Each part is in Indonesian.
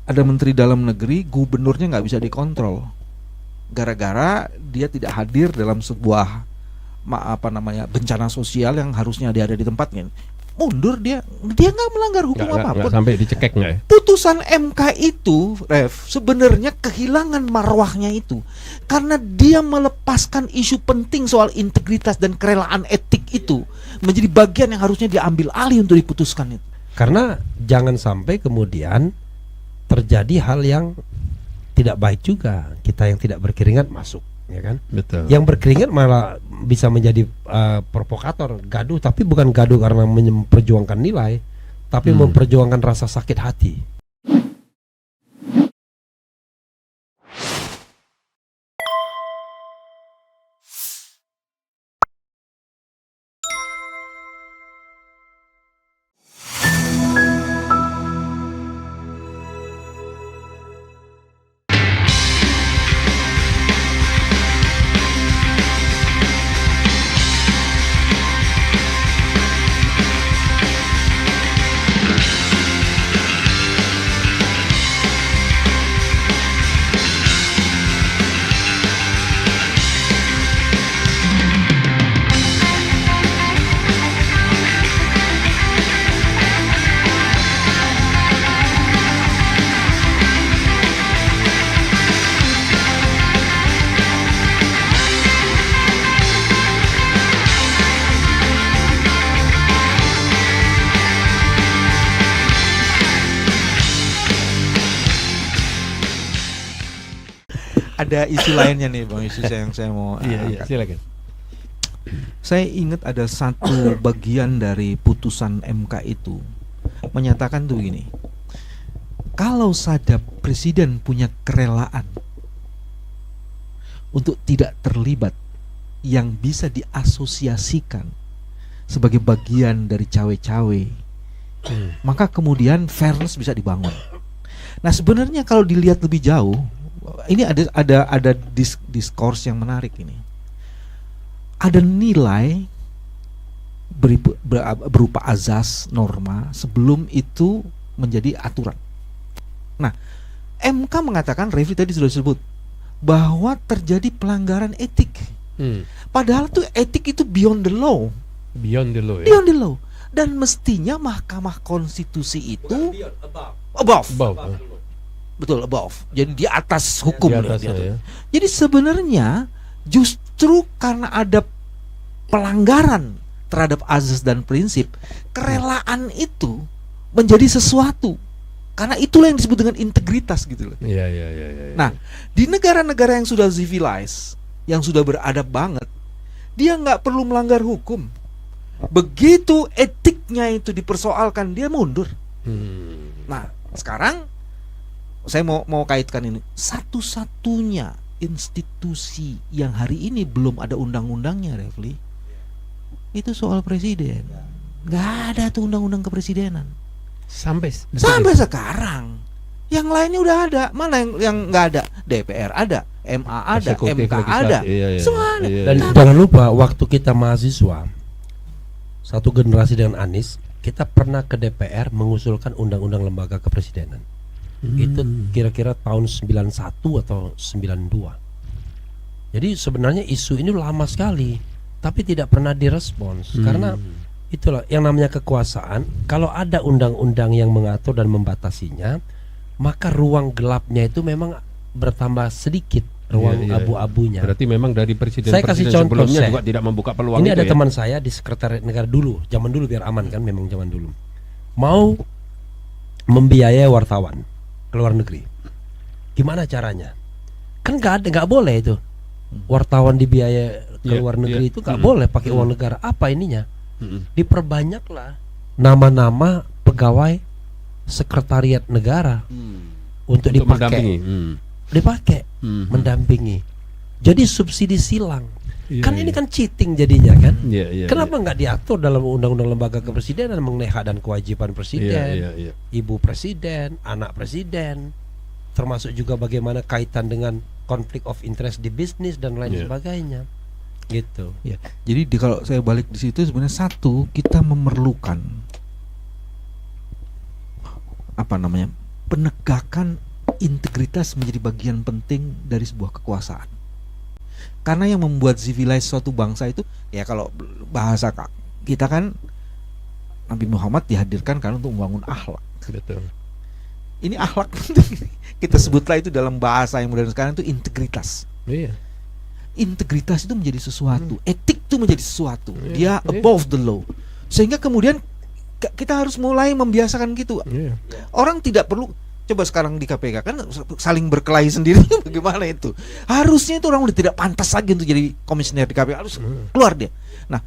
ada menteri dalam negeri, gubernurnya nggak bisa dikontrol gara-gara dia tidak hadir dalam sebuah bencana sosial yang harusnya dia ada di tempatnya. Mundur dia nggak melanggar hukum apapun. Nggak sampai dicekek nggak ya? Putusan MK itu, Ref, sebenarnya kehilangan marwahnya itu karena dia melepaskan isu penting soal integritas dan kerelaan etik itu menjadi bagian yang harusnya diambil alih untuk diputuskan itu. Karena jangan sampai kemudian terjadi hal yang tidak baik juga, kita yang tidak berkeringat masuk, ya kan? Betul. Yang berkeringat malah bisa menjadi provokator, gaduh, tapi bukan gaduh karena memperjuangkan nilai, tapi memperjuangkan rasa sakit hati. Ada isu lainnya nih Bang Yesus yang saya mau angkat. Silakan. Saya ingat ada satu bagian dari putusan MK itu menyatakan tuh gini. Kalau saja presiden punya kerelaan untuk tidak terlibat yang bisa diasosiasikan sebagai bagian dari cawe-cawe, maka kemudian fairness bisa dibangun. Nah, sebenarnya kalau dilihat lebih jauh, ini ada diskurs yang menarik ini. Ada nilai berupa azas norma sebelum itu menjadi aturan. Nah, MK mengatakan, Refli tadi sudah disebut, bahwa terjadi pelanggaran etik. Padahal tuh etik itu beyond the law. Beyond the law ya? Beyond the law. Dan mestinya Mahkamah Konstitusi itu above. Betul, above. Jadi di atas hukum. Di atas, ya. Jadi sebenarnya justru karena ada pelanggaran terhadap azas dan prinsip, kerelaan itu menjadi sesuatu. Karena itulah yang disebut dengan integritas gitu loh. Iya. Nah, di negara-negara yang sudah civilized, yang sudah beradab banget, dia nggak perlu melanggar hukum. Begitu etiknya itu dipersoalkan, dia mundur. Nah, sekarang saya mau kaitkan ini. Satu-satunya institusi yang hari ini belum ada undang-undangnya, Refli, itu soal presiden. Nggak ada tuh undang-undang kepresidenan Sampai sekarang. Yang lainnya udah ada. Mana yang nggak ada? DPR ada, MA ada, Eksekutif, MK legislatif, ada, iya. semua ada. Dan jangan lupa waktu kita mahasiswa, satu generasi dengan Anies, kita pernah ke DPR mengusulkan undang-undang lembaga kepresidenan. Itu kira-kira tahun 91 atau 92. Jadi sebenarnya isu ini lama sekali, tapi tidak pernah direspons. Karena itulah yang namanya kekuasaan. Kalau ada undang-undang yang mengatur dan membatasinya, maka ruang gelapnya itu memang bertambah sedikit, ruang abu-abunya. Berarti memang dari presiden Saya kasih contoh, sebelumnya juga tidak membuka peluang ini itu. ada teman saya di sekretariat negara dulu, zaman dulu biar aman kan, memang zaman dulu. Mau membiayai wartawan ke luar negeri. Gimana caranya? Kan nggak boleh itu. Wartawan dibiayai ke luar negeri itu nggak boleh pakai uang negara. Apa ininya? Diperbanyaklah nama-nama pegawai sekretariat negara untuk dipakai. Dipakai mendampingi. Jadi subsidi silang. Kan ini kan cheating jadinya kan. Kenapa nggak diatur dalam undang-undang lembaga kepresidenan mengenai hak dan kewajiban presiden, ibu presiden, anak presiden, termasuk juga bagaimana kaitan dengan konflik of interest di bisnis dan lain sebagainya, gitu. Ya, jadi kalau saya balik di situ sebenarnya satu, kita memerlukan penegakan integritas menjadi bagian penting dari sebuah kekuasaan. Karena yang membuat civilized suatu bangsa itu, ya kalau bahasa kita kan, Nabi Muhammad dihadirkan karena untuk membangun akhlak. Betul. Ini akhlak penting. Kita sebutlah itu dalam bahasa yang modern sekarang itu integritas. Iya. Integritas itu menjadi sesuatu, etik itu menjadi sesuatu. Iya, Dia iya. above the law. Sehingga kemudian kita harus mulai membiasakan gitu. Iya. Orang tidak perlu, coba sekarang di KPK kan saling berkelahi sendiri. Bagaimana itu? Harusnya itu orang udah tidak pantas lagi untuk jadi komisioner di KPK, harus keluar dia. Nah,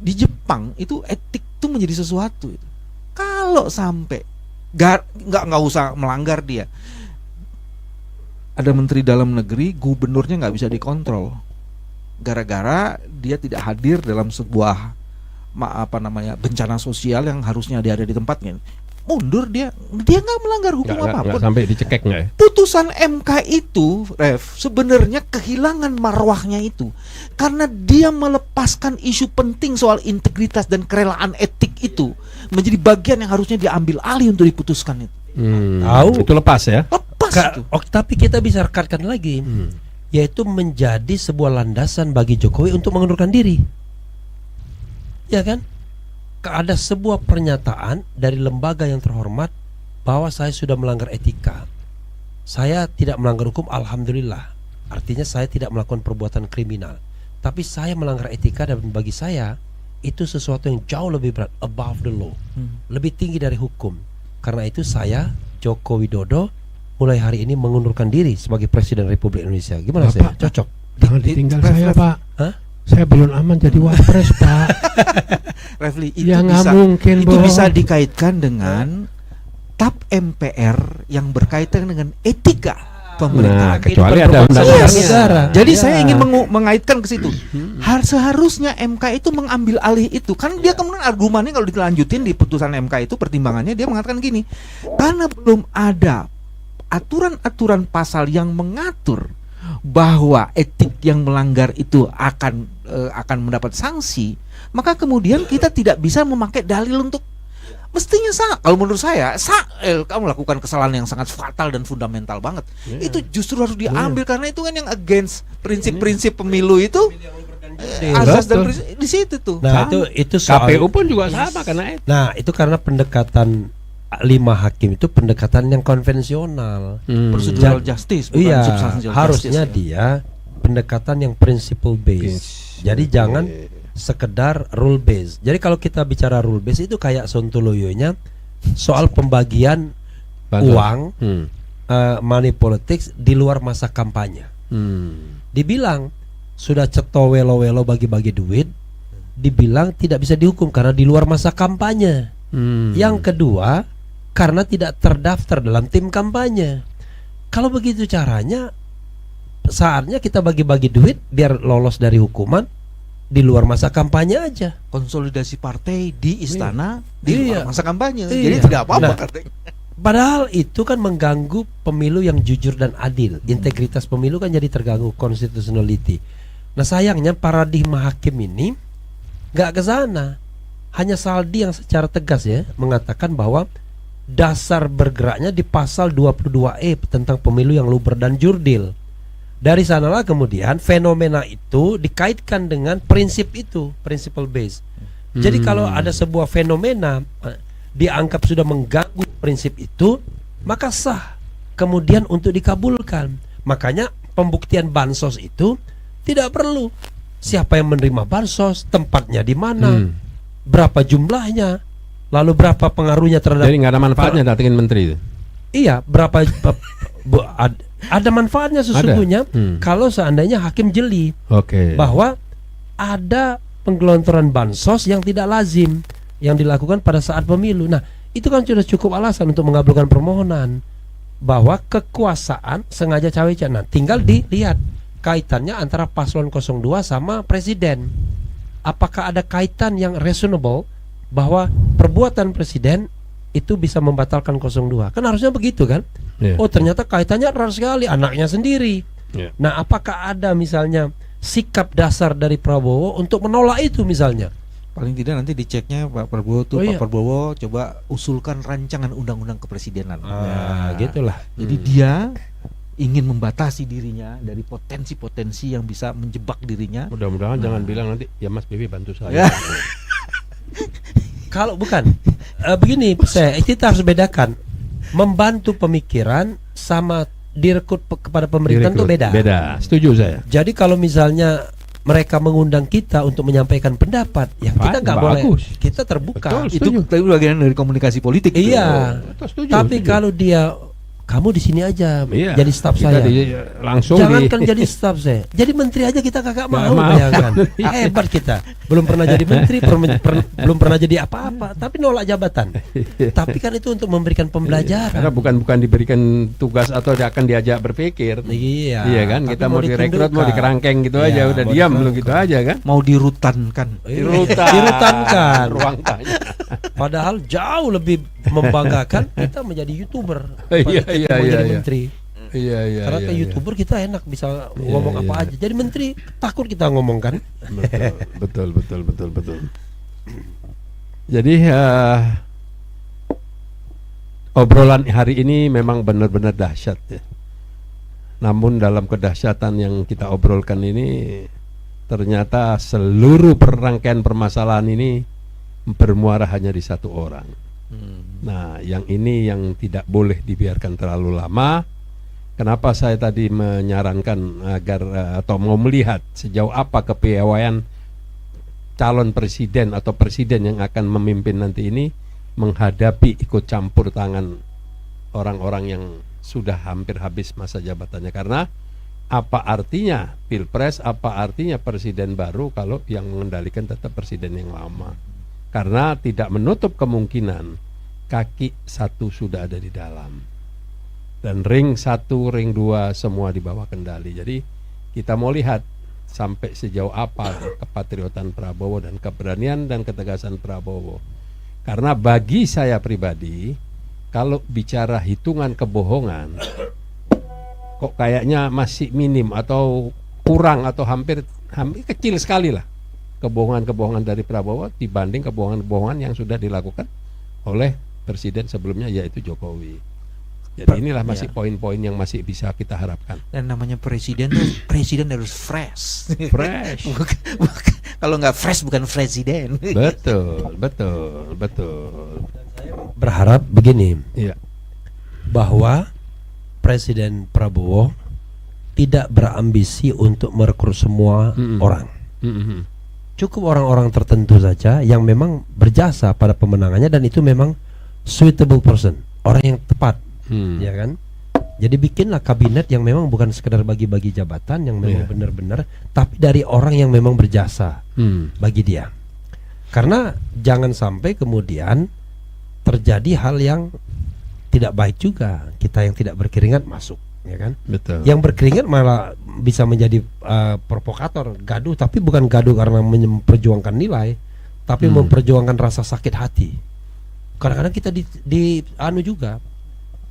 di Jepang itu etik itu menjadi sesuatu itu. Kalau sampai nggak usah melanggar dia, ada menteri dalam negeri, gubernurnya nggak bisa dikontrol gara-gara dia tidak hadir dalam sebuah bencana sosial yang harusnya dia ada di tempatnya. Mundur dia nggak melanggar hukum apapun. Nggak sampai dicekek nggak ya? Putusan MK itu, Ref, sebenarnya kehilangan marwahnya itu karena dia melepaskan isu penting soal integritas dan kerelaan etik itu menjadi bagian yang harusnya diambil alih untuk diputuskan itu. Tahu. Itu lepas ya? Lepas itu. Tapi kita bisa rekatkan lagi, yaitu menjadi sebuah landasan bagi Jokowi untuk mengundurkan diri. Ya kan? Ada sebuah pernyataan dari lembaga yang terhormat bahwa saya sudah melanggar etika. Saya tidak melanggar hukum, alhamdulillah. Artinya saya tidak melakukan perbuatan kriminal. Tapi saya melanggar etika, dan bagi saya itu sesuatu yang jauh lebih berat, above the law, lebih tinggi dari hukum. Karena itu saya, Joko Widodo, mulai hari ini mengundurkan diri sebagai Presiden Republik Indonesia. Gimana saya? Bapak, Cocok? Jangan ditinggal saya, Pak. Hah? Saya belum aman jadi wapres, Pak. Refli, Ya nggak mungkin, itu Bos. bisa dikaitkan dengan TAP MPR yang berkaitan dengan etika Nah, pemerintahan. kecuali Ini ada berproporsi undang-undangnya. negara. Jadi Ya. saya ingin mengaitkan ke situ. Seharusnya MK itu mengambil alih itu. Kan dia kemudian argumennya kalau dilanjutin di putusan MK itu, pertimbangannya dia mengatakan gini, karena belum ada aturan-aturan pasal yang mengatur bahwa etik yang melanggar itu akan mendapat sanksi, maka kemudian kita tidak bisa memakai dalil untuk mestinya kalau menurut saya kamu lakukan kesalahan yang sangat fatal dan fundamental banget. Itu justru harus diambil karena itu kan yang against prinsip-prinsip pemilu itu. Asas dan prinsip di situ tuh. Nah, itu soal KPU pun juga sama karena itu. Nah, itu karena pendekatan 5 hakim itu pendekatan yang konvensional. Procedural justice bukan Iya, substantial harusnya justice, dia pendekatan yang principle based. Jadi jangan sekedar rule based. Jadi kalau kita bicara rule based itu kayak Sontoloyonya soal pembagian uang, money politics di luar masa kampanye. Dibilang sudah ceto welo-welo bagi-bagi duit, dibilang tidak bisa dihukum karena di luar masa kampanye. Yang kedua, karena tidak terdaftar dalam tim kampanye. Kalau begitu caranya, saatnya kita bagi-bagi duit biar lolos dari hukuman di luar masa kampanye aja. konsolidasi partai di istana di Iya. luar masa kampanye. Iya. Jadi tidak apa-apa Nah, katanya. Padahal itu kan mengganggu pemilu yang jujur dan adil. Integritas pemilu kan jadi terganggu, constitutionality. Nah, sayangnya paradigma hakim ini nggak ke sana. Hanya Saldi yang secara tegas ya mengatakan bahwa dasar bergeraknya di pasal 22E tentang pemilu yang luber dan jurdil. Dari sanalah kemudian fenomena itu dikaitkan dengan prinsip itu, principle based. Jadi kalau ada sebuah fenomena dianggap sudah mengganggu prinsip itu, maka sah kemudian untuk dikabulkan. Makanya pembuktian bansos itu tidak perlu siapa yang menerima bansos, tempatnya di mana, berapa jumlahnya, lalu berapa pengaruhnya terhadap. Jadi nggak ada manfaatnya datengin menteri itu. Iya, berapa ada manfaatnya sesungguhnya kalau seandainya hakim jeli Oke. bahwa ada penggelontoran bansos yang tidak lazim yang dilakukan pada saat pemilu. Nah, itu kan sudah cukup alasan untuk mengabulkan permohonan bahwa kekuasaan sengaja cawe-cawe. Nah, tinggal dilihat kaitannya antara paslon 02 sama presiden. Apakah ada kaitan yang reasonable bahwa perbuatan presiden itu bisa membatalkan 02? Kan harusnya begitu kan? Yeah. Oh, ternyata kaitannya erat sekali, anaknya sendiri. Yeah. Nah, apakah ada misalnya sikap dasar dari Prabowo untuk menolak itu misalnya? Paling tidak nanti diceknya Pak Prabowo tuh, Oh, iya. Pak Prabowo coba usulkan rancangan undang-undang kepresidenan. Nah, Gitulah. Jadi dia ingin membatasi dirinya dari potensi-potensi yang bisa menjebak dirinya. Mudah-mudahan jangan bilang nanti ya Mas Bibi bantu Ya. saya. Kalau bukan begini, kita harus bedakan membantu pemikiran sama direkrut kepada pemerintahan itu beda. Beda. Setuju saya. Jadi kalau misalnya mereka mengundang kita untuk menyampaikan pendapat, ya kita nggak boleh. Bagus. Kita terbuka. Betul. Itu tapi bagian dari komunikasi politik. itu. Iya. Setuju, Tapi setuju. kalau dia, kamu di sini aja Iya, jadi staf kita saya. langsung Jangankan jadi staf saya, jadi menteri aja kita kagak mau. mau. Bayangkan. Hebat kita. Belum pernah jadi menteri, belum pernah jadi apa-apa, tapi nolak jabatan. Tapi kan itu untuk memberikan Karena pembelajaran. bukan diberikan tugas atau akan diajak berpikir. Iya. Iya kan, tapi kita mau direkrut, mau ditundukkan. dikerangkeng gitu Iya, aja, udah mau diam lu ditundukkan. gitu aja kan. Mau dirutankan. Dirutankan. Ruang tanya. Padahal jauh lebih membanggakan kita menjadi YouTuber. Iya, daripada kita iya, mau iya, jadi iya. menteri. Iya iya. Karena iya, ke iya. YouTuber kita enak bisa Iya, ngomong iya. apa aja. Jadi menteri takut kita ngomong kan. Betul. Jadi obrolan hari ini memang benar-benar dahsyat ya. Namun dalam kedahsyatan yang kita obrolkan ini ternyata seluruh perangkaian permasalahan ini bermuara hanya di satu orang. Nah, yang ini yang tidak boleh dibiarkan terlalu lama. Kenapa saya tadi menyarankan agar atau mau melihat sejauh apa kepiawaian calon presiden atau presiden yang akan memimpin nanti ini menghadapi ikut campur tangan orang-orang yang sudah hampir habis masa jabatannya. Karena apa artinya pilpres, apa artinya presiden baru kalau yang mengendalikan tetap presiden yang lama. Karena tidak menutup kemungkinan kaki satu sudah ada di dalam dan ring 1, ring 2 semua di bawah kendali. Jadi kita mau lihat sampai sejauh apa kepatriotan Prabowo dan keberanian dan ketegasan Prabowo. Karena bagi saya pribadi, kalau bicara hitungan kebohongan kok kayaknya masih minim atau kurang atau hampir kecil sekali lah kebohongan-kebohongan dari Prabowo dibanding kebohongan-kebohongan yang sudah dilakukan oleh presiden sebelumnya, yaitu Jokowi. Jadi inilah masih poin-poin yang masih bisa kita harapkan. Dan namanya presiden tuh presiden harus fresh. Fresh. Kalau nggak fresh bukan presiden. Betul. Berharap begini, Iya. bahwa Presiden Prabowo tidak berambisi untuk merekrut semua orang. Cukup orang-orang tertentu saja yang memang berjasa pada pemenangannya, dan itu memang suitable person, orang yang tepat, ya kan? Jadi bikinlah kabinet yang memang bukan sekedar bagi-bagi jabatan, yang memang benar-benar, tapi dari orang yang memang berjasa bagi dia. Karena jangan sampai kemudian terjadi hal yang tidak baik juga, kita yang tidak berkeringat masuk, ya kan? Betul. Yang berkeringat malah bisa menjadi provokator, gaduh, tapi bukan gaduh karena memperjuangkan nilai, tapi memperjuangkan rasa sakit hati. Kadang-kadang kita juga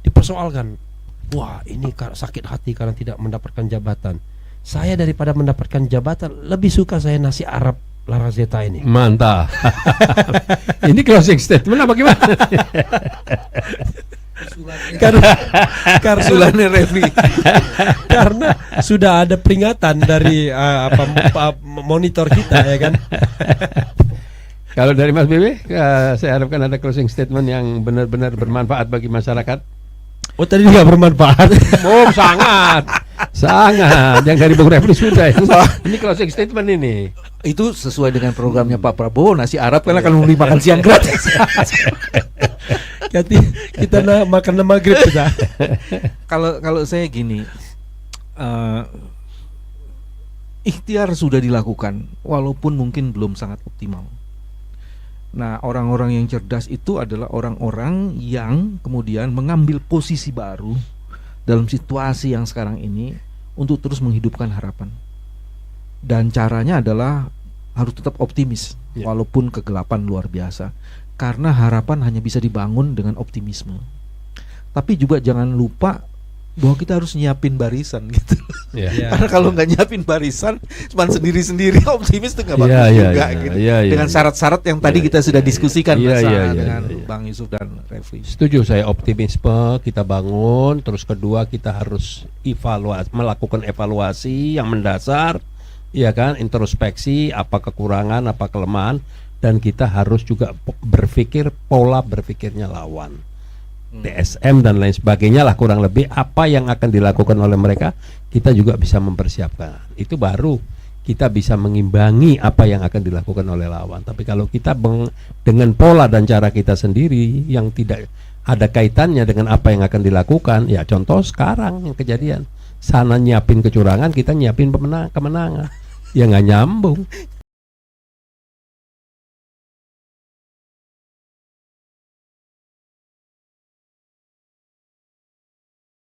dipersoalkan, wah ini sakit hati karena tidak mendapatkan jabatan. Saya daripada mendapatkan jabatan lebih suka saya nasi Arab Larazeta ini. Mantap. Ini closing statement apa gimana? Karena Revi. Karena sudah ada peringatan dari monitor kita, ya kan. Kalau dari Mas Bebe, saya harapkan ada closing statement yang benar-benar bermanfaat bagi masyarakat. Oh, tadi nggak bermanfaat. Oh, sangat. Yang dari Bung Refli sudah. Ini closing statement ini. Itu sesuai dengan programnya Pak Prabowo, nasi Arab kan akan memberi makan siang gratis. Kita makan maghrib kita. Kalau saya gini, ikhtiar sudah dilakukan, walaupun mungkin belum sangat optimal. Nah, orang-orang yang cerdas itu adalah orang-orang yang kemudian mengambil posisi baru dalam situasi yang sekarang ini untuk terus menghidupkan harapan. Dan caranya adalah harus tetap optimis walaupun kegelapan luar biasa. Karena harapan hanya bisa dibangun dengan optimisme. Tapi juga jangan lupa bahwa kita harus nyiapin barisan gitu. Ya. Iya. Karena kalau nggak nyiapin barisan, cuma sendiri-sendiri optimis itu nggak bagus Iya, iya, juga iya, gitu. iya, iya, Dengan iya. syarat-syarat yang tadi Iya, kita sudah iya, diskusikan iya, bersama iya, iya, dengan iya. Bang Yusuf dan Refli. Setuju saya, optimisme kita bangun, terus kedua kita harus melakukan evaluasi yang mendasar, ya kan, introspeksi apa kekurangan, apa kelemahan, dan kita harus juga berpikir pola berpikirnya lawan. TSM dan lain sebagainya lah, kurang lebih apa yang akan dilakukan oleh mereka kita juga bisa mempersiapkan. Itu baru kita bisa mengimbangi apa yang akan dilakukan oleh lawan. Tapi kalau kita dengan pola dan cara kita sendiri yang tidak ada kaitannya dengan apa yang akan dilakukan, ya contoh sekarang yang kejadian, sana nyiapin kecurangan, kita nyiapin kemenangan, ya nggak nyambung.